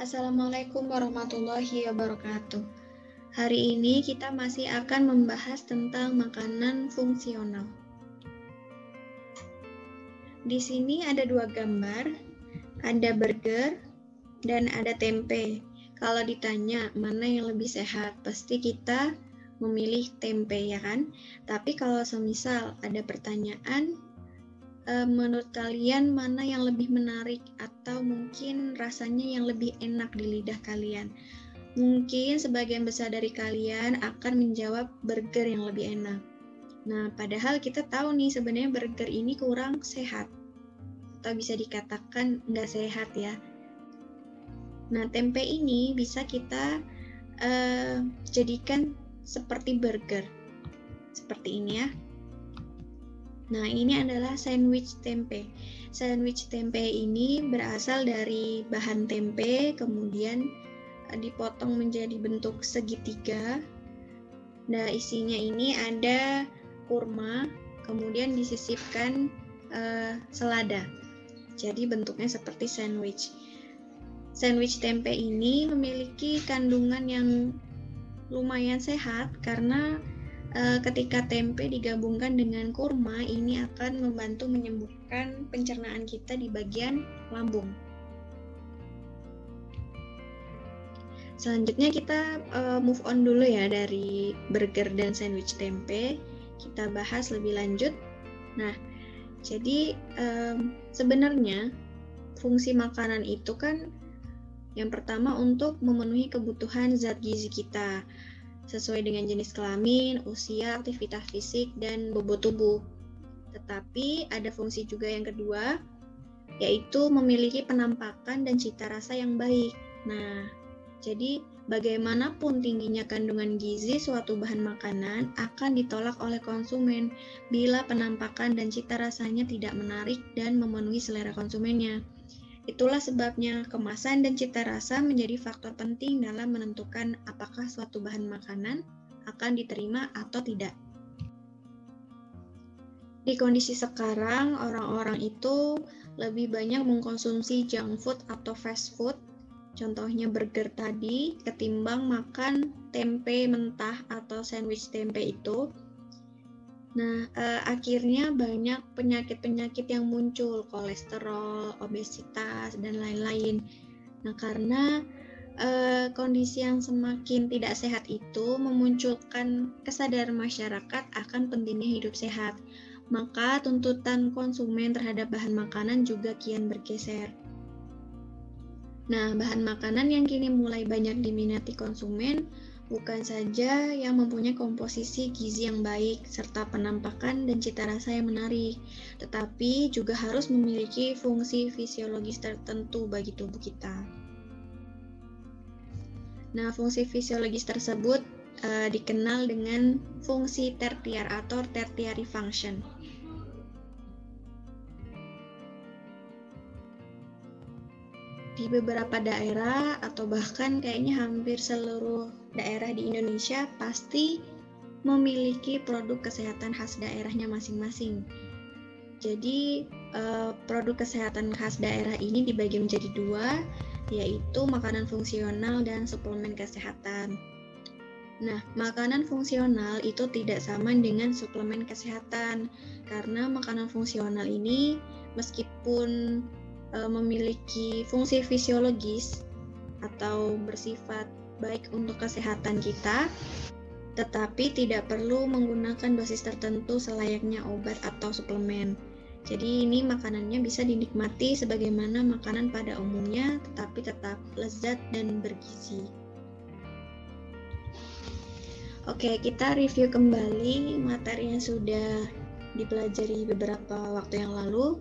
Assalamualaikum warahmatullahi wabarakatuh. Hari ini kita masih akan membahas tentang makanan fungsional. Di sini ada dua gambar, ada burger dan ada tempe. Kalau ditanya mana yang lebih sehat, pasti kita memilih tempe, ya kan? Tapi kalau semisal ada pertanyaan, menurut kalian mana yang lebih menarik atau mungkin rasanya yang lebih enak di lidah kalian? Mungkin sebagian besar dari kalian akan menjawab burger yang lebih enak. Nah, padahal kita tahu nih sebenarnya burger ini kurang sehat atau bisa dikatakan nggak sehat ya. Nah, tempe ini bisa kita jadikan seperti burger. Seperti ini ya. Nah, ini adalah sandwich tempe. Sandwich tempe ini berasal dari bahan tempe, kemudian dipotong menjadi bentuk segitiga. Nah, isinya ini ada kurma, kemudian disisipkan selada. Jadi bentuknya seperti sandwich. Sandwich tempe ini memiliki kandungan yang lumayan sehat karena ketika tempe digabungkan dengan kurma, ini akan membantu menyembuhkan pencernaan kita di bagian lambung. Selanjutnya kita move on dulu ya dari burger dan sandwich tempe. Kita bahas lebih lanjut. Nah, jadi sebenarnya fungsi makanan itu kan yang pertama untuk memenuhi kebutuhan zat gizi kita sesuai dengan jenis kelamin, usia, aktivitas fisik, dan bobot tubuh. Tetapi ada fungsi juga yang kedua, yaitu memiliki penampakan dan cita rasa yang baik. Nah, jadi bagaimanapun tingginya kandungan gizi suatu bahan makanan akan ditolak oleh konsumen bila penampakan dan cita rasanya tidak menarik dan memenuhi selera konsumennya. Itulah sebabnya kemasan dan cita rasa menjadi faktor penting dalam menentukan apakah suatu bahan makanan akan diterima atau tidak. Di kondisi sekarang, orang-orang itu lebih banyak mengkonsumsi junk food atau fast food, contohnya burger tadi, ketimbang makan tempe mentah atau sandwich tempe itu. Nah, akhirnya banyak penyakit-penyakit yang muncul, kolesterol, obesitas, dan lain-lain. Nah, karena kondisi yang semakin tidak sehat itu memunculkan kesadaran masyarakat akan pentingnya hidup sehat. Maka tuntutan konsumen terhadap bahan makanan juga kian bergeser. Nah, bahan makanan yang kini mulai banyak diminati konsumen bukan saja yang mempunyai komposisi gizi yang baik serta penampakan dan cita rasa yang menarik, tetapi juga harus memiliki fungsi fisiologis tertentu bagi tubuh kita. Nah, fungsi fisiologis tersebut dikenal dengan fungsi tertiar atau tertiary function. Di beberapa daerah atau bahkan kayaknya hampir seluruh daerah di Indonesia pasti memiliki produk kesehatan khas daerahnya masing-masing. Jadi produk kesehatan khas daerah ini dibagi menjadi dua, yaitu makanan fungsional dan suplemen kesehatan. Nah, makanan fungsional itu tidak sama dengan suplemen kesehatan karena makanan fungsional ini meskipun memiliki fungsi fisiologis atau bersifat baik untuk kesehatan kita, tetapi tidak perlu menggunakan dosis tertentu selayaknya obat atau suplemen. Jadi ini makanannya bisa dinikmati sebagaimana makanan pada umumnya, tetapi tetap lezat dan bergizi. Oke, kita review kembali materi yang sudah dipelajari beberapa waktu yang lalu.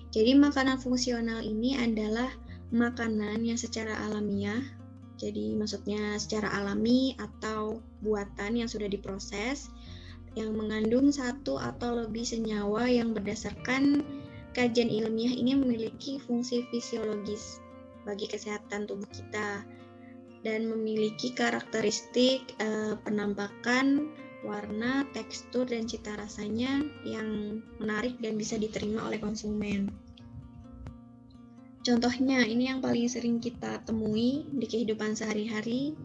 Jadi makanan fungsional ini adalah makanan yang secara alamiah, jadi maksudnya secara alami atau buatan yang sudah diproses, yang mengandung satu atau lebih senyawa yang berdasarkan kajian ilmiah ini memiliki fungsi fisiologis bagi kesehatan tubuh kita dan memiliki karakteristik penampakan, warna, tekstur, dan cita rasanya yang menarik dan bisa diterima oleh konsumen. Contohnya, ini yang paling sering kita temui di kehidupan sehari-hari.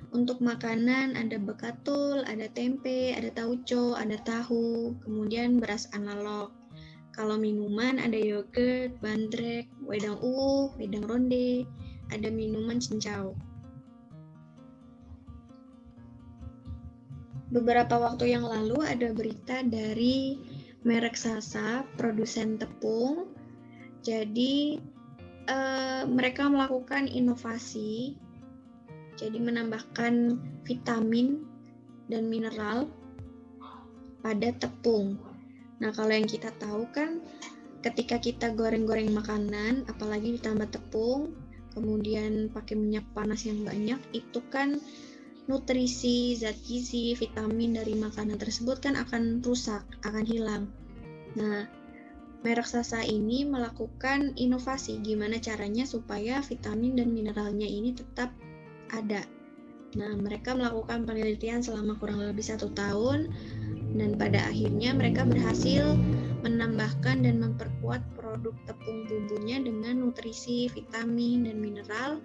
Untuk makanan ada bekatul, ada tempe, ada tauco, ada tahu, kemudian beras analog. Kalau minuman ada yogurt, bandrek, wedang uwuh, wedang ronde, ada minuman cincau. Beberapa waktu yang lalu ada berita dari merek Sasa, produsen tepung. Jadi mereka melakukan inovasi, jadi menambahkan vitamin dan mineral pada tepung. Nah, kalau yang kita tahu kan ketika kita goreng-goreng makanan, apalagi ditambah tepung, kemudian pakai minyak panas yang banyak, itu kan nutrisi, zat gizi, vitamin dari makanan tersebut kan akan rusak, akan hilang. Nah, merek Sasa ini melakukan inovasi gimana caranya supaya vitamin dan mineralnya ini tetap ada. Nah, mereka melakukan penelitian selama kurang lebih 1 tahun dan pada akhirnya mereka berhasil menambahkan dan memperkuat produk tepung bumbunya dengan nutrisi, vitamin, dan mineral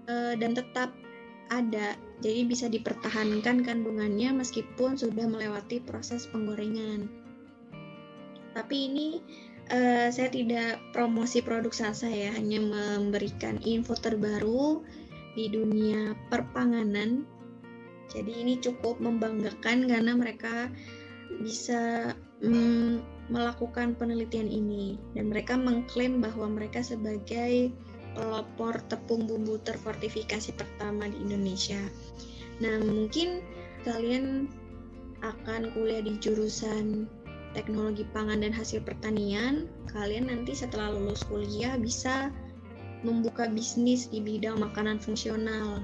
dan tetap ada. Jadi bisa dipertahankan kandungannya meskipun sudah melewati proses penggorengan. Tapi ini saya tidak promosi produk Sasa ya, hanya memberikan info terbaru di dunia perpanganan. Jadi ini cukup membanggakan karena mereka bisa melakukan penelitian ini dan mereka mengklaim bahwa mereka sebagai pelopor tepung bumbu terfortifikasi pertama di Indonesia. Nah, mungkin kalian akan kuliah di jurusan teknologi pangan dan hasil pertanian. Kalian nanti setelah lulus kuliah bisa membuka bisnis di bidang makanan fungsional,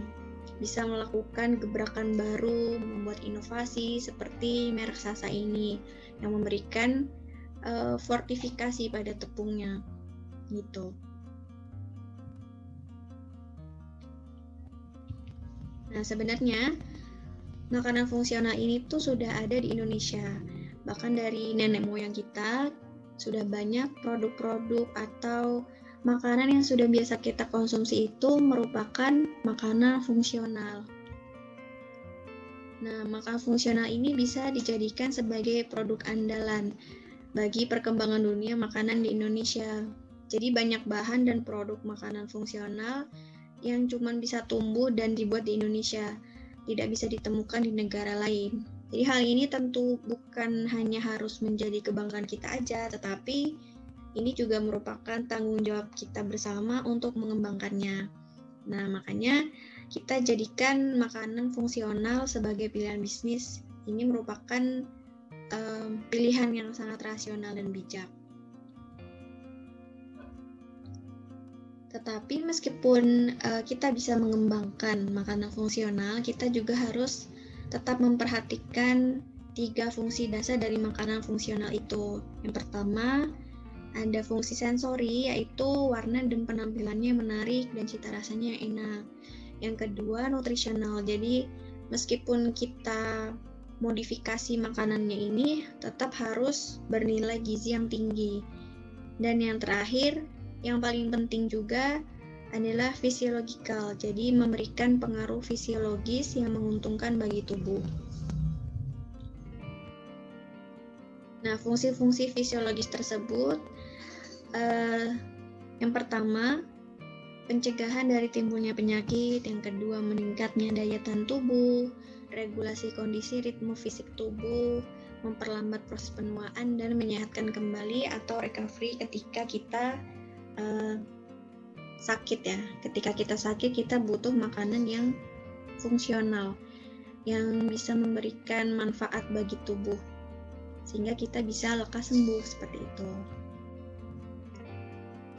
bisa melakukan gebrakan baru, membuat inovasi seperti merek Sasa ini yang memberikan fortifikasi pada tepungnya, gitu. Nah, sebenarnya makanan fungsional ini tuh sudah ada di Indonesia. Bahkan dari nenek moyang kita sudah banyak produk-produk atau makanan yang sudah biasa kita konsumsi itu merupakan makanan fungsional. Nah, makanan fungsional ini bisa dijadikan sebagai produk andalan bagi perkembangan dunia makanan di Indonesia. Jadi banyak bahan dan produk makanan fungsional yang cuma bisa tumbuh dan dibuat di Indonesia, tidak bisa ditemukan di negara lain. Jadi hal ini tentu bukan hanya harus menjadi kebanggaan kita aja, tetapi ini juga merupakan tanggung jawab kita bersama untuk mengembangkannya. Nah, makanya kita jadikan makanan fungsional sebagai pilihan bisnis. Ini merupakan pilihan yang sangat rasional dan bijak. Tetapi meskipun kita bisa mengembangkan makanan fungsional, kita juga harus tetap memperhatikan 3 fungsi dasar dari makanan fungsional itu. Yang pertama, ada fungsi sensori, yaitu warna dan penampilannya menarik dan cita rasanya enak. Yang kedua, nutrisional. Jadi meskipun kita modifikasi makanannya ini tetap harus bernilai gizi yang tinggi. Dan yang terakhir, yang paling penting juga adalah fisiologikal. Jadi memberikan pengaruh fisiologis yang menguntungkan bagi tubuh. Nah, fungsi-fungsi fisiologis tersebut yang pertama, pencegahan dari timbulnya penyakit. Yang kedua, meningkatnya daya tahan tubuh, regulasi kondisi ritme fisik tubuh, memperlambat proses penuaan, dan menyehatkan kembali atau recovery ketika kita sakit ya. Ketika kita sakit, kita butuh makanan yang fungsional, yang bisa memberikan manfaat bagi tubuh, sehingga kita bisa lekas sembuh seperti itu.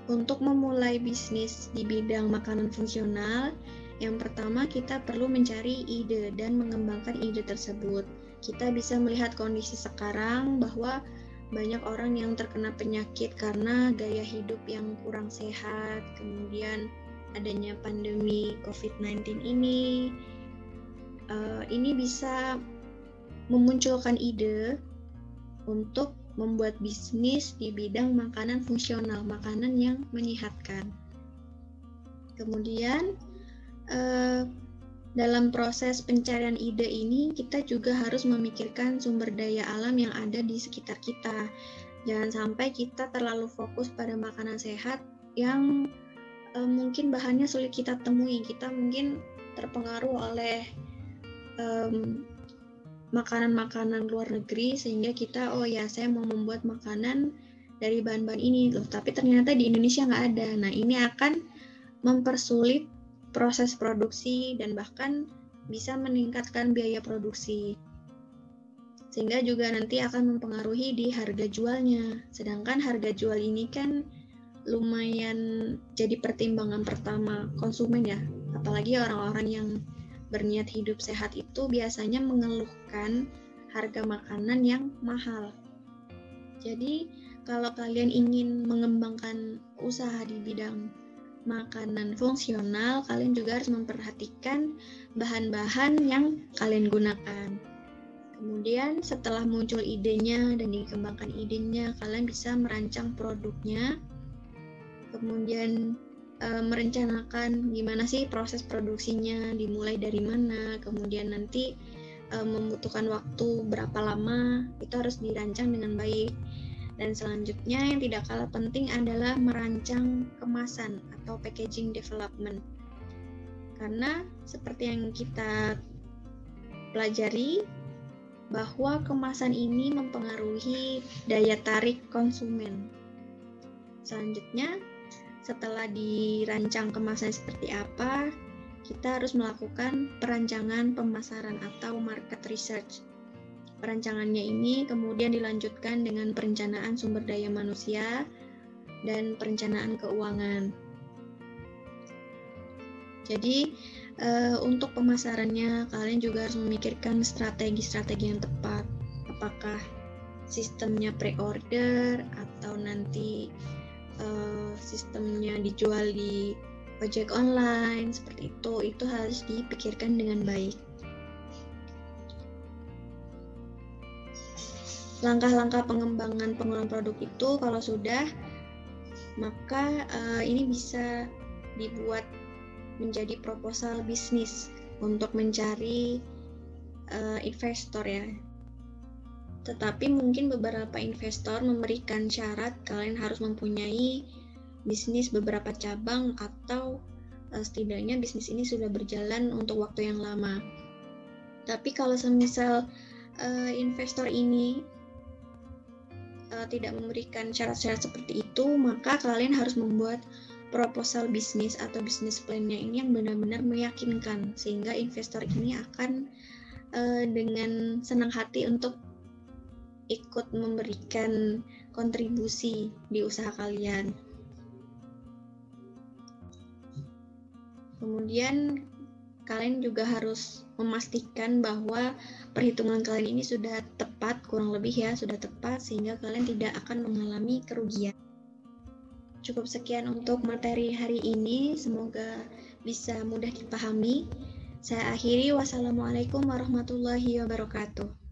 Untuk memulai bisnis di bidang makanan fungsional, yang pertama kita perlu mencari ide dan mengembangkan ide tersebut. Kita bisa melihat kondisi sekarang bahwa banyak orang yang terkena penyakit karena gaya hidup yang kurang sehat, kemudian adanya pandemi COVID-19 ini. Ini bisa memunculkan ide untuk membuat bisnis di bidang makanan fungsional, makanan yang menyehatkan. Kemudian dalam proses pencarian ide ini kita juga harus memikirkan sumber daya alam yang ada di sekitar kita. Jangan sampai kita terlalu fokus pada makanan sehat yang mungkin bahannya sulit kita temui. Kita mungkin terpengaruh oleh makanan-makanan luar negeri sehingga kita saya mau membuat makanan dari bahan-bahan ini loh, tapi ternyata di Indonesia nggak ada. Nah, ini akan mempersulit proses produksi dan bahkan bisa meningkatkan biaya produksi, sehingga juga nanti akan mempengaruhi di harga jualnya. Sedangkan harga jual ini kan lumayan jadi pertimbangan pertama konsumen ya, apalagi orang-orang yang berniat hidup sehat itu biasanya mengeluhkan harga makanan yang mahal. Jadi kalau kalian ingin mengembangkan usaha di bidang makanan fungsional, kalian juga harus memperhatikan bahan-bahan yang kalian gunakan. Kemudian setelah muncul idenya dan dikembangkan idenya, kalian bisa merancang produknya, kemudian merencanakan gimana sih proses produksinya, dimulai dari mana, kemudian nanti membutuhkan waktu berapa lama, itu harus dirancang dengan baik. Dan selanjutnya yang tidak kalah penting adalah merancang kemasan atau packaging development. Karena seperti yang kita pelajari bahwa kemasan ini mempengaruhi daya tarik konsumen. Selanjutnya, setelah dirancang kemasan seperti apa, kita harus melakukan perancangan pemasaran atau market research. Perancangannya ini kemudian dilanjutkan dengan perencanaan sumber daya manusia dan perencanaan keuangan. Jadi untuk pemasarannya kalian juga harus memikirkan strategi-strategi yang tepat. Apakah sistemnya pre-order atau nanti sistemnya dijual di ojek online seperti itu harus dipikirkan dengan baik. Langkah-langkah pengembangan pengolahan produk itu kalau sudah, maka ini bisa dibuat menjadi proposal bisnis untuk mencari investor ya. Tetapi mungkin beberapa investor memberikan syarat kalian harus mempunyai bisnis beberapa cabang atau setidaknya bisnis ini sudah berjalan untuk waktu yang lama. Tapi kalau semisal investor ini tidak memberikan syarat-syarat seperti itu, maka kalian harus membuat proposal bisnis atau bisnis plan-nya ini yang benar-benar meyakinkan, sehingga investor ini akan dengan senang hati untuk ikut memberikan kontribusi di usaha kalian. Kemudian kalian juga harus memastikan bahwa perhitungan kalian ini sudah tepat, kurang lebih ya sudah tepat, sehingga kalian tidak akan mengalami kerugian. Cukup sekian untuk materi hari ini, semoga bisa mudah dipahami. Saya akhiri, wassalamualaikum warahmatullahi wabarakatuh.